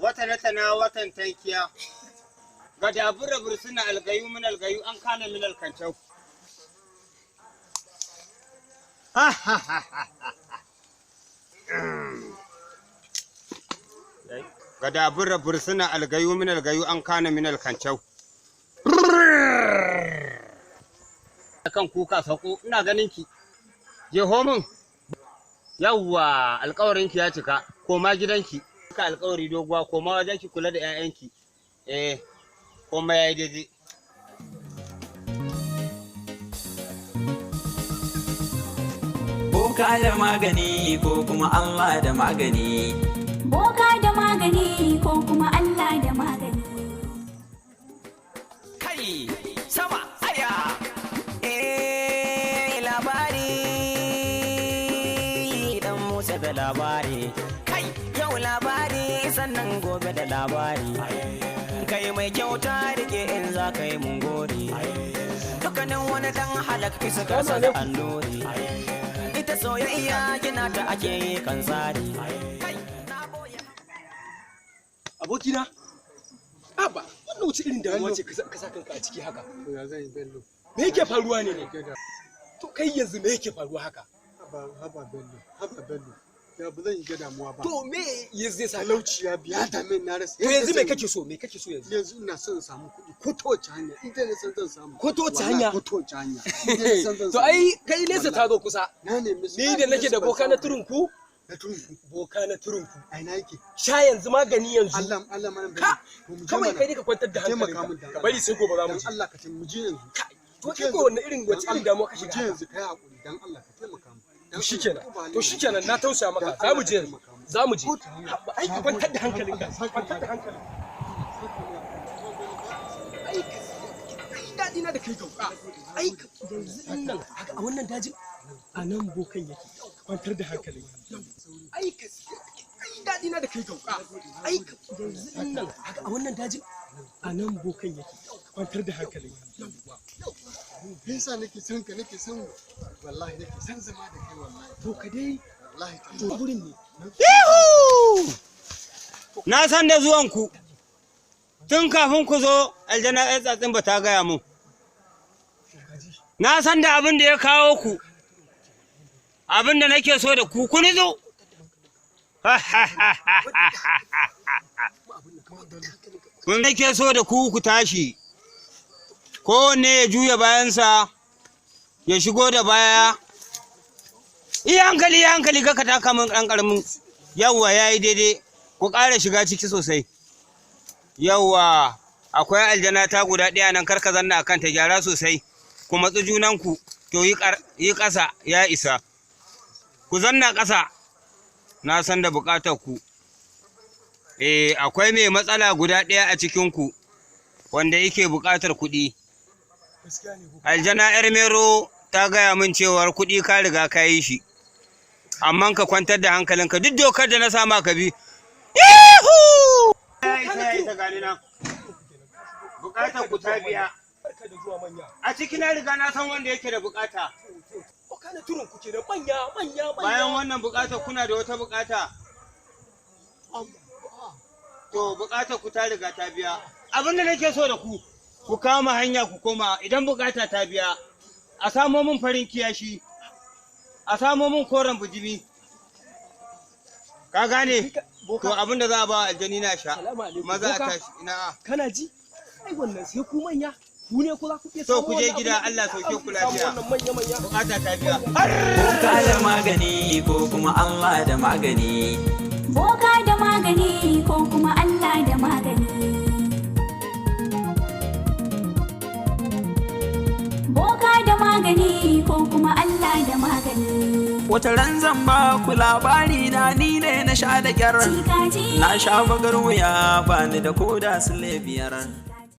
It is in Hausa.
wata tana watan tankiya ga dabura bursuna algayu min algayu an kana min alkancau ga dabura bursuna algayu min algayu an kana min alkancau kan kuka sako ina ganin ki je homin yawwa alƙawarin ki ya cika koma gidanki ka alƙawari doguwa koma wajen ki kula da ƴaƴanki koma yayi daidai boka da magani ko kuma Allah da magani boka da magani ko kuma Allah da magani kai sama aya da labari kai yau labari sannan gobe da labari kai mai kyauta rike in za ka yi mun gori dukkanin wani dan halak bisa kasa da allori ita soyayya gina ta ake yi kan tsari abokina aba wannan wuce irin damuwa ce ka sa kanka a ciki haka ya zan yi bello me yake faruwa ne to kai yanzu me yake faruwa haka haba bello ya ba zan yi ga damuwa ba to me yanzu zai sa talauci ya biya da min na rasa to yanzu me kake so yanzu ina son in samu kuɗi ko ta wace hanya in dai san zan samu ko ta wace hanya to ai kai nesa ta zo kusa ni da nake da boka na turunku boka na turunku ai na yake sha yanzu magani yanzu Allah mana kawai kai ne ka kwantar da hankalinka ka bari sai gobe za mu ji Allah ka mu je yanzu to iko wannan irin wace irin damuwa ka shiga yanzu kai hakuri dan Allah ka taimaka mu to shikenan na tausaya maka za mu je ai ka kwantar da hankalinka ai dadi na da kai gauka ai yanzu nan a wannan dajin a nan bokan yake kwantar da hankalinka ai dadi na da kai gauka ai yanzu nan a wannan dajin a nan bokan yake kwantar da hankalinka yasa nake son ka nake son wallahi nake son zama da kai wallahi to ka dai wallahi to gurin ne na san da zuwan ku tun kafin ku zo aljanna ɗan tsatsin ba ta gaya mun na san da abin da ya kawo ku abin da nake so da ku kuni zo kun nake so da ku tashi kowanne ya juya bayansa ya shigo da baya iya hankali ka taka min ɗan ƙaramin yawwa ya yi daidai ku ƙara shiga ciki sosai yawwa akwai aljana ta guda ɗaya nan karka zanna a kanta gyara sosai ku matsi junanku to yi ƙasa ya isa ku zanna ƙasa na san da buƙatar ku akwai mai matsala guda ɗaya a cikinku wanda yake buƙatar kuɗi aljana yar mero ta gaya min cewar kuɗi ka riga ka yi shi amma ka kwantar da hankalinka duk dokar da na sama ka bi bukatar ku ta biya a cikin na riga na san wanda yake da bukata bayan wannan bukatar kuna da wata bukata to bukatar ku ta riga ta biya abin da nake so da ku kama hanya ku koma idan bukata ta biya a samo min farin kiyashi a samo min koren bujimi ka gane to abin da za a ba aljani na sha maza a tashi ina kana ji ai wannan sai ku manya ku ne ku za ku iya to ku je gida Allah sauke ku lafiya bukata ta biya boka da magani ko kuma Allah da magani boka da magani ko kuma Allah da magani boka da magani ko kuma Allah da magani wata ran zan ba ku labari na ni ne na sha da kyar na sha bagar wuya ba ni da koda sule biyar